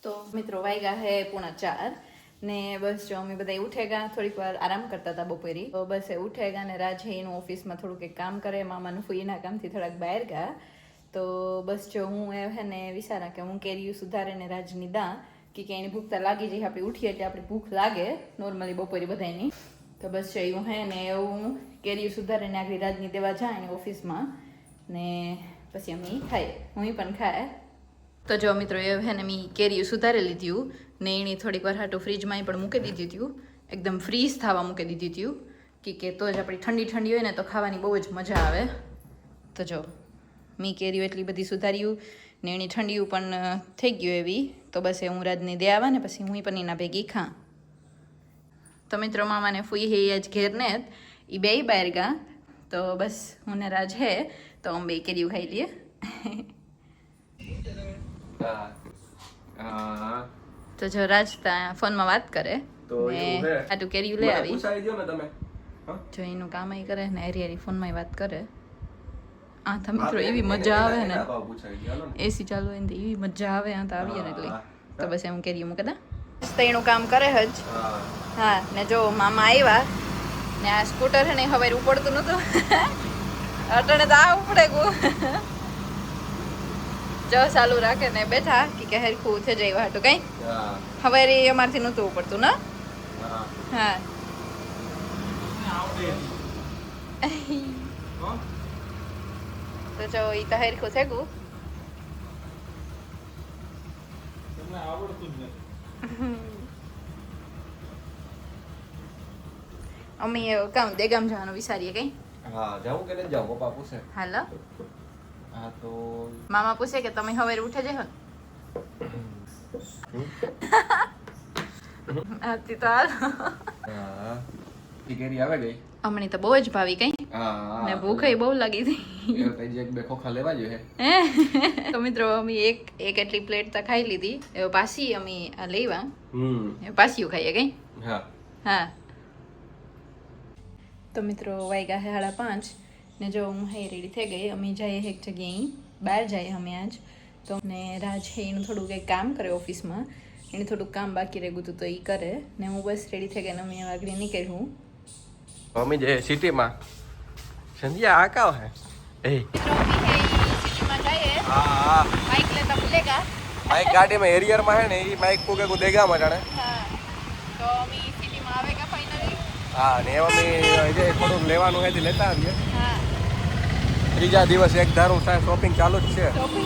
તો મિત્રો વાગ્યા હે 3:45 ને બસ જો અમે બધા ઉઠેગા થોડીક વાર આરામ કરતા હતા બપોરે તો બસ ઉઠેગા ને રાજ એનું ઓફિસમાં થોડુંક એક કામ કરે મામાનું ફૂઈના કામથી થોડાક બહાર ગયા તો બસ જો હું હે ને વિચારા કે હું કેરીયું સુધારે ને રાજની દા કે એની ભૂખ તો લાગી જાય આપણે ઉઠીએ એટલે આપણી ભૂખ લાગે નોર્મલી બપોરે બધાની તો બસ જો એવું હે ને એવું કેરીયું સુધારે ને આગળ રાજની દેવા જાય એની ઓફિસમાં ને પછી અમે ખાઈએ હું પણ ખાય તો જો મિત્રો એ હે ને મેં કેરીયું સુધારી લીધું ને એની થોડીક વાર હાટું ફ્રીજમાં પણ મૂકી દીધી હતું એકદમ ફ્રીઝ થવા મૂકી દીધી હતું કે તો જ આપણી ઠંડી ઠંડી હોય ને તો ખાવાની બહુ જ મજા આવે તો જો મેં કેરીયું એટલી બધી સુધાર્યું ને એની ઠંડીયું પણ થઈ ગયું એવી તો બસ એ હું રાજને દે આવા ને પછી હું પણ એના ભેગી ખાં તો મિત્રો મામાને ફૂઈ હે જ ઘેર ને એ બે બહાર ગયા તો બસ હું ને રાજ હે તો અમે બે કેરીયું ખાઈ લઈએ તો જો રાજ ફોનમાં વાત કરે તો આટું કેરીયું લઈ આવી જો એનું કામ કરે ને હરી હરી ફોનમાં વાત કરે આ તો મિત્રો એવી મજા આવે ને એસી ચાલુ હોય ને એવી મજા આવે આ તો આવીએ ને એટલે તો બસ હું કેરીયું મૂકે તો એનું કામ કરે જ હા ને જો મામા આવ્યા ને આ સ્કૂટર છે ને હવે ઉપડતું નતું અટણે તો આ ઉપડે ગયું જો ચાલુ રાખે ને બેઠા કે હરખું થઈ જાય હાટું કઈ હવે અમારથી નતું ઉપડતું ને હા તો જો ઈ તો હરખું થઈ ગયું અમે કામ દેગામ જવાનું વિચારીએ કઈ હા જાવું કે ન જાવું પપ્પા પૂછે હાલો હા તો મામા પૂછે કે તમે હવે ઉઠે જશો આતી તો હાલ હા ટીકેરી આવે ગઈ હમણી તો બહુ જ ભાવી કઈ હા ને ભૂખ બહુ લાગી હતી એ કઈ એક બે ખોખા લેવા જોઈએ તો મિત્રો અમે એક એટલી પ્લેટ તો ખાઈ લીધી એ પાછી અમે આ લેવા પાછીયું ખાઈએ કઈ હા હા તો મિત્રો વાગ્યા હે 5:30 ને જો હું હે રેડી થઈ ગઈ અમે જઈએ એક જગ્યાએ બહાર જઈએ અમે આજ તો ને રાજ હે એનું થોડું કંઈક કામ કરે ઓફિસમાં એને થોડુંક કામ બાકી રહી ગયું હતું તો એ કરે ને હું બસ રેડી થઈ ગઈ ને અમે આગળ નીકળ્યું મમ્મી જે સિટીમાં સંધ્યા આ કાવ હે એ મિત્રો અમે હે સિટીમાં જઈએ હા બાઇક લેતા ભૂલેગા બાઈક ગાડીમાં એરિયરમાં હે ને એ બાઈક કો કે દેગા મટાણે હા તો અમે સિટીમાં આવેગા ફાઇનલી હા ને મમ્મી જે થોડુંક લેવાનું હે લેતા આવીએ હા ત્રીજા દિવસ એક ધારું શોપિંગ ચાલુ જ છે સાચી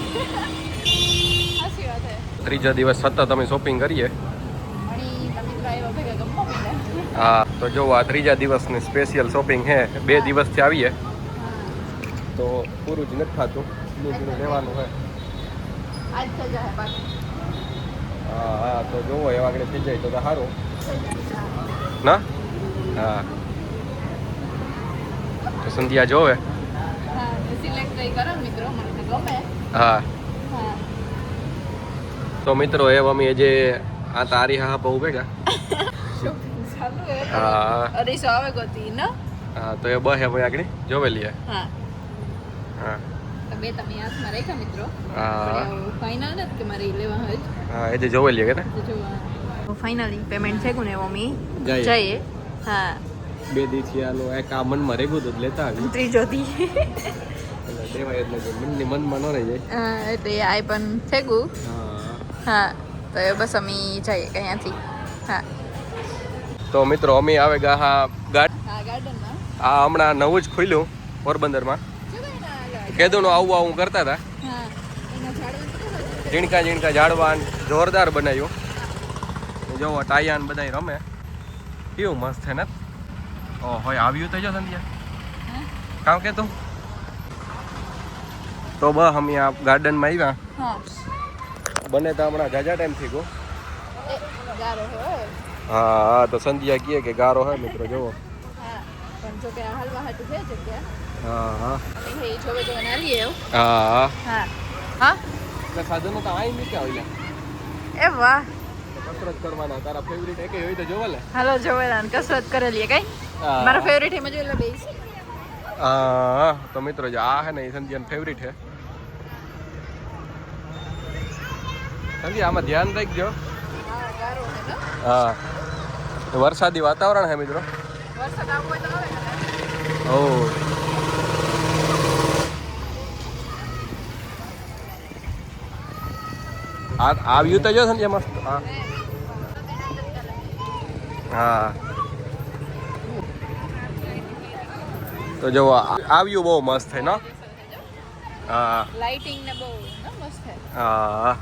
વાત છે ત્રીજા દિવસ સતત અમે શોપિંગ કરીએ મણી તમે તો આવ્યા ભેગા ગમો મને હા તો જો આ ત્રીજા દિવસની સ્પેશિયલ શોપિંગ છે 2 દિવસથી આવીએ તો પૂરું જ નથી થતું બીજું લેવાનું હોય આજ થઈ જાય બાકી હા હા તો જોવો એવા આગળ થઈ જાય તો સારું ના હા તો સંધ્યા જોવે હા સિલેક્ટ કરી કરો મિત્રો મને તો ગમે હા હા તો મિત્રો એ અમે જે આ તારી હા બહુ ભેગા ચાલુ હે હા અરીસો આવે ગોતી ન હા તો એ બસ ભાઈ આગળ જોવે લઈએ હા હા તો બે તમે હાથમાં રાખ્યા મિત્રો હા ફાઇનલ નથી કે મારે લેવા હોય હા એ જે જોવે લઈએ કે ને જો ફાઇનલી પેમેન્ટ થઈ ગયું ને મમ્મી જઈએ. જઈએ હા 2 દિવસથી આનું એક આ મનમાં રેગું તો લેતા આવી ત્રીજો દી એટલે દેવાય એટલે મનની મનમાં ન રહી જાય એટલે આ પણ થઈ ગયું હા હા તો એ બસ અમે જઈએ અહીંયાથી હા તો મિત્રો અમે આવે ગા હા હા ગાર્ડનમાં આ હમણાં નવું જ ખુલ્યું પોરબંદરમાં કેદુંનું આવું કરતા હતા હા એના ઝાડવા ઝીણકા ઝીણકા ઝાડવાન જોરદાર બનાવ્યું જોવો ટાયાન બધા રમે કેવું મસ્ત છે ને ઓ હોય આવ્યું તો જો સંધ્યા કામ કે તું તો બસ અમે આ ગાર્ડનમાં આવ્યા હા બને તો હમણાં જાજા ટાઈમ થઈ ગયો એ ગારો હે હા હા તો સંધ્યા કહે કે ગારો હે મિત્રો જોવો હા પણ જો કે આ હાલવા હાટું છે જગ્યા હા હા અમે હે જોવે જોવે ના લઈએ હા હા હા હા એટલે સાધનો તો આઈ મૂક્યા હોય એ વાહ કસરત કરવાના તારા ફેવરિટ એક હોય તો જોવા લે હાલો જોવેલાન કસરત કરેલી કઈ મારા ફેવરિટ એમાં જોયેલા બે હા તો મિત્રો જો આ હે ને એ સંધ્યાનો ફેવરિટ હે સંધ્યા આમાં ધ્યાન રાખજો. હા ગારો છે ને. હા વરસાદી વાતાવરણ છે મિત્રો. વરસાદ આવવો હોય તો આવે કદાચ. ઓ આ વ્યૂ તો જો સંજય મસ્ત. હા હા તો જો આ વ્યૂ બહુ મસ્ત છે ને. હા લાઇટિંગ ને બહુ મસ્ત છે. હા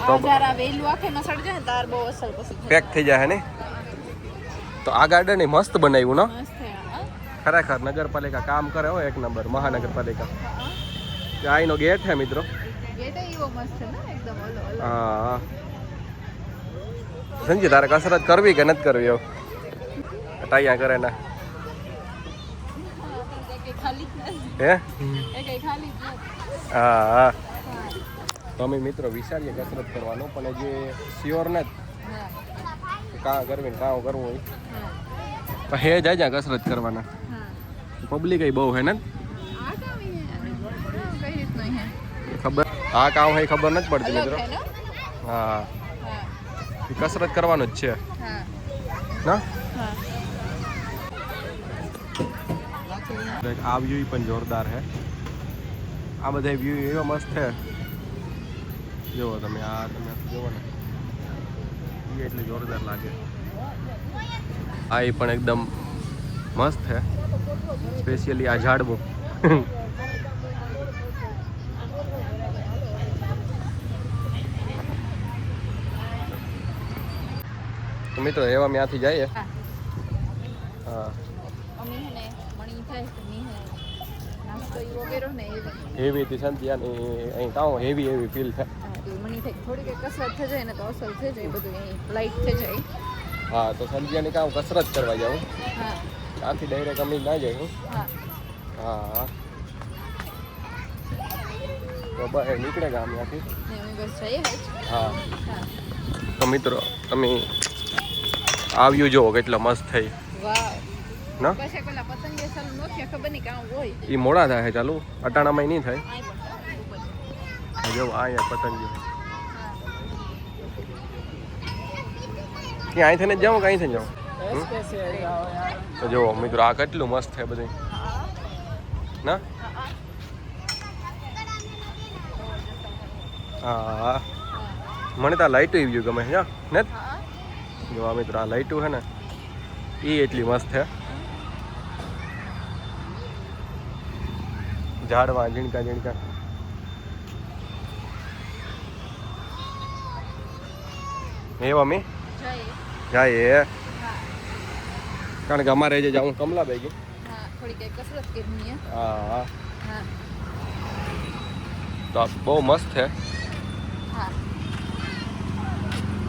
આ જરા વેલું આખે ન સડ જાય તાર બહુ અસર પછી પેક થઈ જાય ને. તો આ ગાર્ડન એ મસ્ત બનાવ્યું ને. મસ્ત છે. હા ખરેખર નગરપાલિકા કામ કરે હોય એક નંબર. મહાનગરપાલિકા અહીંનો ગેટ છે મિત્રો. ગેટ એવો મસ્ત છે ને એકદમ ઓલો ઓલો. હા સંજય તારે કસરત કરવી કે નથી કરવી? એવું ટાઈયા કરે ને ખાલી જ નથી. હે એ કઈ ખાલી જ નથી. હા હા તો અમે મિત્રો વિચારીએ કસરત કરવાનું પણ જે શ્યોર નથી હા કાં કરવી ને કાં કરવું હોય હા તો હે જાય કસરત કરવાના. હા પબ્લિક બહુ હે ને. આ કામ હે કઈ રીતનું હે ખબર આ કામ હે ખબર નથી પડતી અલગ મિત્રો. હે ને. હા હા એ કસરત કરવાનું જ છે હા ના. હા આ વ્યૂ પણ જોરદાર છે. આ બધા વ્યૂ એવો મસ્ત છે. જુઓ તમે આ તમે જુઓ ને એ એટલે જોરદાર લાગે. આ એ પણ એકદમ મસ્ત છે. સ્પેશિયલી આ ઝાડવું. તો મિત્રો એવા ત્યાંથી જઈએ. હા હા અમી હે ને મણી થાય તો મી હે નાસ્તો ઈ વગેરે ને એ હેવી થી સંધ્યા અહીં કાં હેવી હેવી ફીલ થાય. એટલે મણી થાય થોડી કઈ કસરત થઈ જાય ને તો અસર થઈ જાય બધું અહીં લાઈટ થઈ જાય. હા તો સંધ્યાની કામ કસરત કરવા જાઉં. હા ત્યાંથી ડાયરેક્ટ અમે ના જઈએ. હા હા તો બહાર નીકળે ગામ ત્યાંથી. ને અમે બસ જઈએ જ. હા હા તો મિત્રો તમે આવ્યું જુઓ કેટલો મસ્ત થઈ વાવ ના. પછી પેલા પતંગિયા ચાલુ નો થયા ખબર નહીં કામ હોય. એ મોડા થાય ચાલુ અટાણામાં નહીં થાય. આય પણ જો અહીંયા પતંગિયો હા ક્યાં અહીંથી ને જાઉં કે અહીંથી જાઉં? તો જુઓ મિત્રો આ કેટલું મસ્ત છે બધું ના. હા મને તો આ લાઇટું વ્યૂ ગમે છે ને. જો આ મિત્રો આ લાઇટું છે ને એ એટલી મસ્ત છે. ઝાડવા ઝીણકા ઝીણકા. એવા મેં જઈએ. જાય હા કારણ કે અમારે જે જાઉં કમલા ભાઈ ગઈ. હા થોડી કઈ કસરત કરવી હે. હા હા તો આ બહુ મસ્ત છે. હા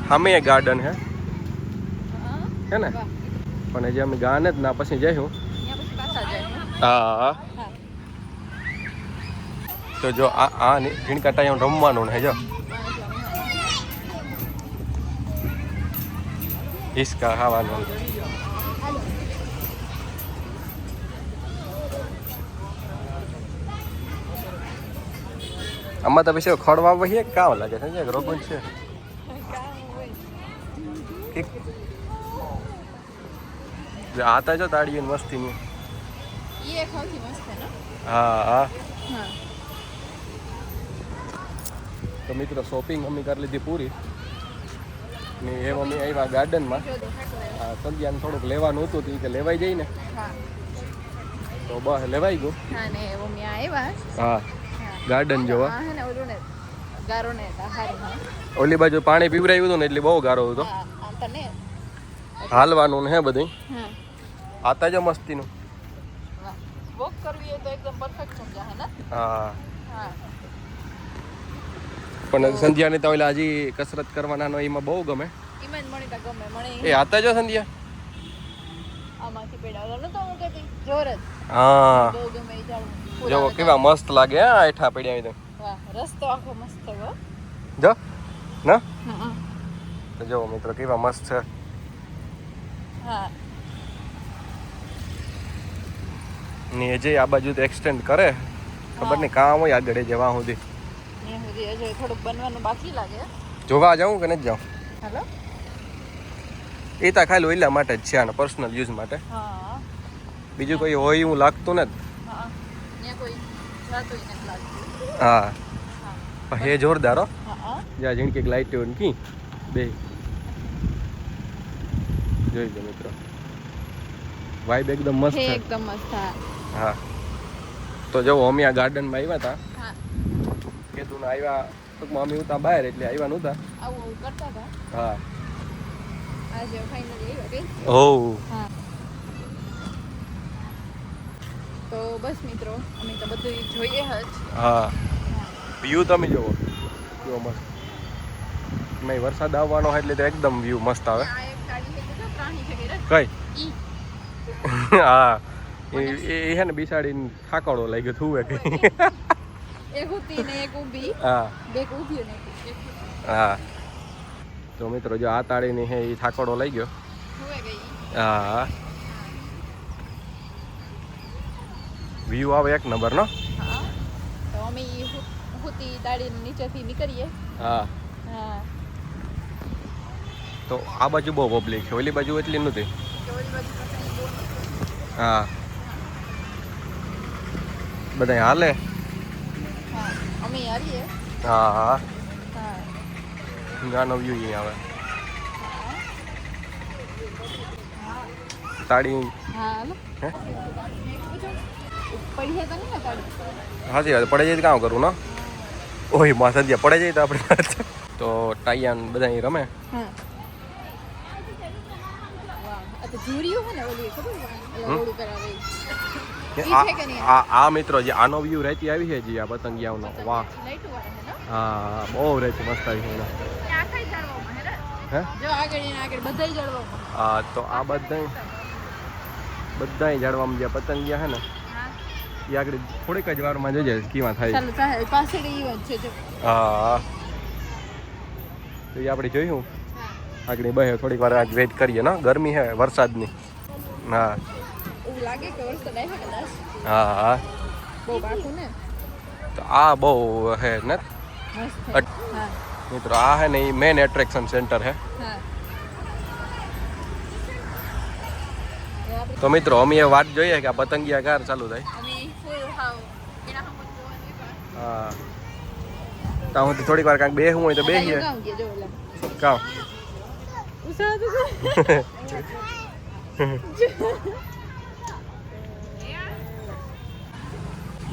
સામે એક ગાર્ડન છે હા હે ને વાહ પણ હજી અમે ગાને જ ના પછી જઈશું. અહીંયા પછી પાછા જાય હે. હા હા તો જો આ ઝીણકા ટાઈમ રમવાનું ને જો હિસકા ખાવાનું. આમાં તો પછી ખડવા વહીએ કામ લાગે છે રોગન છે. આ તો જો તાળી મસ્તીની. એ સૌથી મસ્ત છે ને. હા હા હા તો મિત્રો શોપિંગ અમે કરી લીધી પૂરી ને એમ અમે આવ્યા ગાર્ડનમાં. જો દેખાતું હોય. હા સંધ્યાને થોડુંક લેવાનું હતું તો કે લેવાઈ જાય ને હા તો બસ લેવાઈ ગયું. હા ને એવો મેં આવ્યા. હા હા ગાર્ડન જોવા. હા હે ને ઓલું ને ગારો ને હારી હા ઓલી બાજુ પાણી પીવરાયું હતું ને એટલે બહુ ગારો હતો. હા આમ તો ને હાલવાનું ને હે બધું હા આતા જો મસ્તીનું. વાહ વોક કરવી હોય તો એકદમ પરફેક્ટ સમજા હે ને. હા હા પણ સંધ્યાને તો ઓલા હજી કસરત કરવાના એમાં બહુ ગમે. ઈમાન મણી તો ગમે એ મણી આતા જો સંધ્યા. આમાંથી પેડા ન તો હું કહેતી જોર જ હા બહુ ગમે ઈ જાણું જો કેવા મસ્ત લાગે હા આઠા પડ્યા તો. વાહ રસ્તો આખો મસ્ત છે હો. જો ના હા તો જો મિત્રો કેવા મસ્ત છે. હા ને જે આ બાજુ તો એક્સટેન્ડ કરે ખબર નહીં કામ હોય આગળ જવા સુધી. ને હું હજી હજી થોડુંક બનવાનું બાકી લાગે. જોવા જાઉં કે નથી જાઉં? હાલો. એ તો ખાલી ઓઈલા માટે જ છે, આને પર્સનલ યુઝ માટે. હા. બીજું કોઈ હોય એવું લાગતું નથી. હા. ત્યાં કોઈ જાતું નથી લાગતું. હા. હા. હે જોરદાર હો. હા. જ્યાં ઝીણકી લાઈટ હોય ને કી બે જોઈ લો મિત્રો, વાઇબ એકદમ મસ્ત છે. એકદમ મસ્ત. હા. તો જો અમે આ ગાર્ડનમાં આવ્યા હતા. હા. કીધું ને આવ્યા ટૂંકમાં અમે ઉતા બહાર એટલે આવ્યા નહોતા. આવું કરતા હતા. હા. આજે ફાઇનલી આવ્યા કે? ઓ. હા. તો બસ મિત્રો, અમે તો બધું જોઈએ જ. હા. વ્યૂ તમે જોવો, કેવો મસ્ત. મેં વરસાદ આવવાનો હોય એટલે તો એકદમ વ્યૂ મસ્ત આવે. આ એક ગાડી છે તો પ્રાણી છે કે કઈ? ઈ હા. એ હે ને બિસાડીને થાકડો લાગ્યો થુવે કઈ. એક ઉતી ને એક ઊભી. હા. બે ઊભી ને એક હા. તો મિત્રો જો આ તાળીની હે એ થાકડો લઈ ગયો. થુવે ગઈ. હા. વ્યૂ આવે એક નંબર નો. હા. તો અમે ઈ હુતી દાડીને નીચેથી નીકળીએ. હા. હા. તો આ બાજુ બહુ પબ્લિક છે, ઓલી બાજુ એટલી નથી. ઓલી બાજુ પતંગ બહુ નથી. હા. બધા હાલે. હા. અમે હાલીએ. હા હા. હા. ગાનો વ્યૂ અહીં આવે. તાળી. હા હાલો. હે? પડી છે તો નહીં ને તાળી? હાજી વાત પડે જાય તો કામ કરવું ને. ઓય માં સદ્યા પડે જાય તો આપણે તો ટાઈયાન બધા અહીં રમે. હા. વાહ. આ તો જુરિયું છે ને ઓલી ખબર છે? ઓલા રોડ ઉપર આવે. આ મિત્રો જે આનો વ્યૂ રહેતી આવી છે જે આ પતંગિયાઓનો, વાહ. લાઈટ વાળા છે ને? હા બહુ રહેતી મસ્ત આવી છે. ત્યાં આખા જાળવામાં હે ને? હે? જો આગળ ને આગળ બધાય જાળવામાં. હા તો આ બધાય જાળવામાં જે પતંગિયા છે ને હા. એ આગળ થોડીક જ વારમાં જોજે કેવા થાય. ચાલો ચાહે પાછળ ઈ વાત છે જો. હા. તો એ આપણે જોયું હા. આગળ બે થોડીક વાર આજ વેઇટ કરીએ ને, ગરમી છે વરસાદની. હા. એવું લાગે કે વરસાદ આવ્યો કદાચ. હા હા. બહુ બાકું ને. તો આ બહુ હે ને મસ્ત છે. હા. મિત્રો આ હે ને એ મેન એટ્રેક્શન સેન્ટર હે. હા. તો મિત્રો અમે એ વાત જોઈએ કે આ પતંગિયા કાર ચાલુ થાય. અને ફૂલ હાવ એના હમ જોવાની પણ. હા. તો હું થોડીક વાર કાંઈક બેહું હોય તો બેહીએ. ગામ ગયા જો ઓલા. કામ. ઉસા તો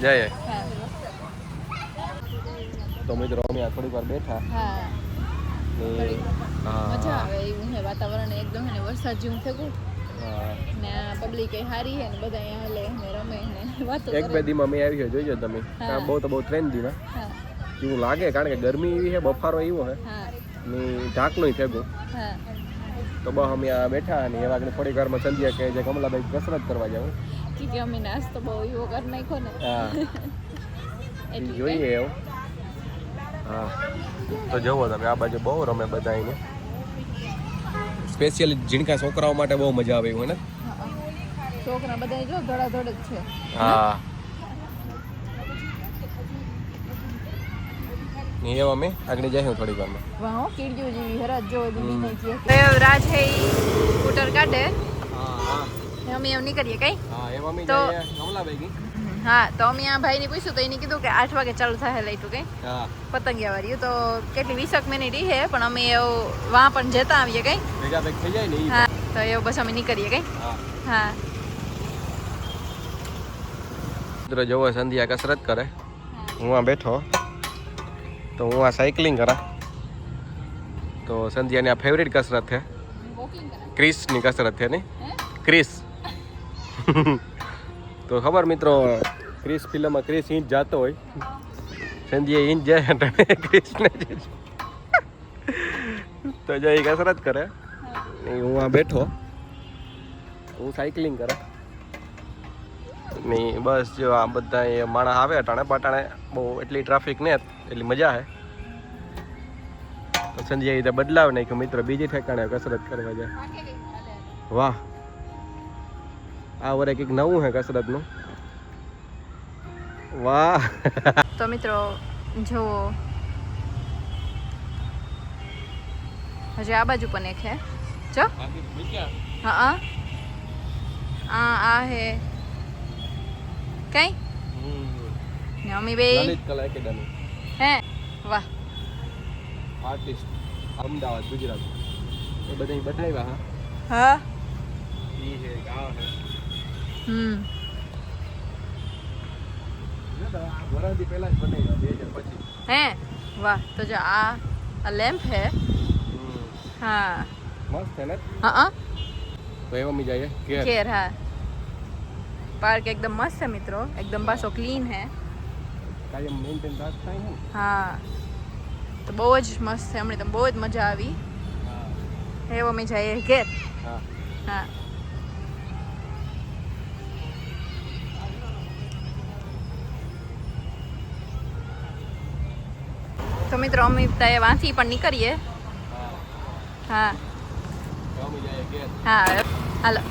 જઈએ. હા. તો મિત્રો અમે આ થોડીક વાર બેઠા. હા. ને મજા હા આવે એવું છે વાતાવરણ એકદમ હે ને વરસાદ જેવું થયું હા. ને આ પબ્લિક એ હારી હે ને બધા અહીંયા હાલે ને રમે ને વાતો એક બે કરે. દીમાં અમે આવી છે જોઈજો તમે. હા. બહુ તો બહુ 3 દીમાં હા. એવું લાગે કારણ કે ગરમી એવી છે, બફારો એવો છે હા. ને ઢાકણું ફેગું. હા. તો બસ અમે આ બેઠા અને એવા આગળ થોડીક વારમાં સંધ્યા કે જે કમલાભાઈ કસરત કરવા જાવ. કે અમે નાસ્તો બહુ એવો કરી નાખ્યો ને હા. એટલે જોઈએ એવું. હા. તો જુઓ તમે આ બાજુ બહુ રમે બધા એને. સ્પેશિયલી ઝીણકા છોકરાઓ માટે બહુ મજા આવે એવું ને. છોકરા બધા જો ધડાધડ જ છે. હા. ને એવા અમે આગળ જઈશું થોડીક વારમાં. વાહ કીડ્યું જેવી હરાજ જો બીજી નહીં છે. રાજ હે સ્કૂટર કાઢે હા હા. અમે એમ નીકળીએ કઈ. હા એવા અમે તો- જઈએ કમલાભાઈ કી. હા તો અમે આ ભાઈને પૂછ્યું તો એને કીધું કે 8 વાગે ચાલુ થાય લાઈટું કઈ હા. પતંગિયા વાળી તો કેટલી 20 મિનિટ હે પણ અમે વાં પણ જતા આવીએ કઈ. ભેગા ભેગ થઈ જાય ને ઈ. હા તો એવું બસ અમે નીકળીએ કઈ. હા. હા. મિત્રો જવો સંધ્યા કસરત કરે, હું આ બેઠો તો હું આ સાયકલિંગ કરા. તો સંધ્યાની આ ફેવરિટ કસરત છે, વોકિંગ કરે ક્રિસની કસરત છે નહીં હે ક્રિસ. તો ખબર મિત્રો ક્રિસ ફિલ્મમાં ક્રિસ ઇંચ જાતો હોય, સંધ્યા ઇંચ જાય ક્રિસને તો જો એ કસરત કરે ને હું આ બેઠો હું સાયકલિંગ કરે ની બસ જો આ બધા એ માણસ આવે અટાણે પટાણે બહુ એટલી ટ્રાફિક ને એટલી મજા આવે. તો સંજય રીતે બદલાવ નહીં કે મિત્ર બીજી ઠેકાણે કસરત કરવા જાય. વાહ આ વરે કંઈક નવું છે કસરતનું. વાહ. તો મિત્રો જુઓ હજી આ બાજુ પણ એક હે જો હા આ હે કઈ ને અમી બે લલિત કલા એકેડમી હે વાહ આર્ટિસ્ટ અમદાવાદ ગુજરાત એ બધા બતાવ્યા હા ઈ છે આ છે વરાથી પહેલા જ બનાવી 2025 હે વાહ તો જો આ લેમ્પ હે હા મસ્ત છે ને હા તો એવા મી જાય કેર હા પાર્ક એકદમ મસ્ત છે મિત્રો એકદમ પાછો ક્લીન હે કાયમ મેન્ટેન રાખતા હે ને હા તો બહુ જ મસ્ત છે હમણાં તો બહુ જ મજા આવી એવો મેં જાય ઘેર હા હા તો મિત્રો અમે વાંથી પણ નીકળીએ હા હા એવા મી જાય હા હાલો